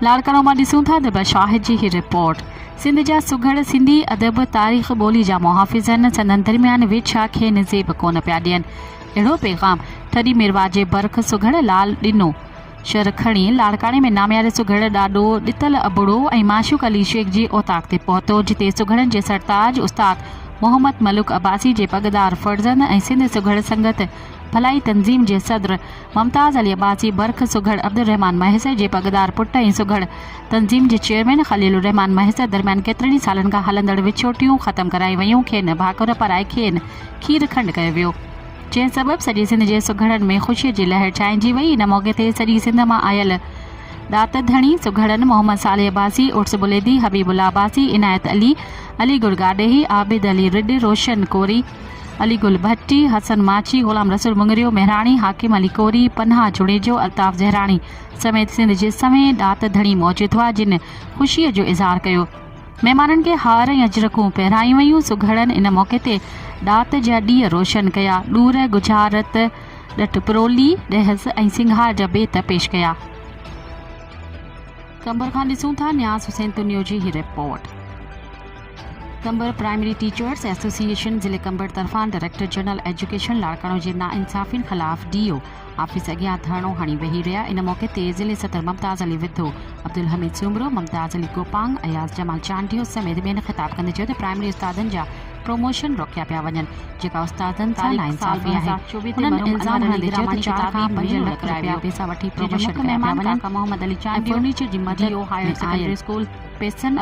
लाड़काणो मां ॾिसूं था त शाहिद जी ही रिपोर्ट। सिंध जा सुघड़ सिंधी अदब तारीख़ ॿोली जा मुहाफ़िज़न संदन दरमियान वेछा खे निज़ेब कोन पिया ॾियनि। अहिड़ो पैगाम ठॾी मिरवा जे बरख सुघड़ लाल ॾिनो। शर खणी लाड़काणे में नामियारे सुघड़ ॾाढो ॾितल अबड़ो ऐं माशूक अली शेख जी औताक ते पहुतो, जिते सुघड़नि जे सरताज उस्ताद मोहम्मद मलुक अब्बासी जे पगदार फर्ज़ंद ऐं सिंध सुघड़ संगत भलाई तंज़ीम जे सदर मुमताज़ अली अब्बासी बरख सुघड़ अब्दुल रहमान महस जे पगदार पुट ऐं सुघड़ तंज़ीम जे चेयरमैन खलीलुर रहमान महस दरमियान केतिरनि सालनि खां हलंदड़ विछोटियूं ख़त्म कराई वयूं। खेनि भाकुर पराए खेनि खीर खंड कयो वियो, जंहिं सबबि सॼे सिंध जे सुघड़नि में ख़ुशीअ जी लहर छाइंजी वई। इन मौक़े ते सॼी सिंध मां आयल दात धणी सुघड़नि मोहम्मद साले अब्बासी, उर्स बुलेदी, हबीबुल्ला अब्बासी, इनायत अली, अली गुल गाडेही, आबिद अली रिड, रोशन कोरी, अली गुल भट्टी, हसन माची, गुलाम रसूल मुंगरियो मेहराणी, हाकिम अली कोरी, पन्हा जुड़ेजो, अल्ताफ़ जहरानी समेत सिंध जे समें दात धणी मौजूद हुआ, जिन ख़ुशीअ जो इज़हार कयो। महिमाननि खे हार ऐं अजरकूं पहिरायूं वयूं। सुघड़नि इन मौक़े ते दात जा ॾींहं रोशन कया, ॾूर गुजारत ॾठ परोली ॾहस ऐं सिंगार जा बेत पेश कया। कंबर खां ॾिसूं था न्यास हुसैन तुनियो जी ही रिपोर्ट। कंबर प्राइमरी टीचर्स एसोसिएशन ज़िले कंबर तरफ़ां डायरेक्टर जनरल एजुकेशन लाड़काणो जे नाइंसाफ़िन ख़िलाफ़ डीओ ऑफिस अॻियां धरणो हणी वेही रहिया। इन मौक़े ते ज़िले सदर मुमताज़ अली विधो, अब्दुल हमीद सूमरो, मुमताज़ अली गोपांग, अयाज़ जमाल चांडियो समेत ॿियनि ख़िताब कंदे चयो त प्राइमरी उस्तादनि जा प्रमोशन रोकिया पिया वञनि, जेका उस्तादनि सां नाइंसाफ़ी आहे। उन्हनि इल्ज़ाम हणंदे चयो त 4 खां 5 लख रुपया पैसा वठी प्रमोशन कया पिया वञनि। मोहम्मद अली चांडियो फर्नीचर जी मदद आयल स्कूल पैसनि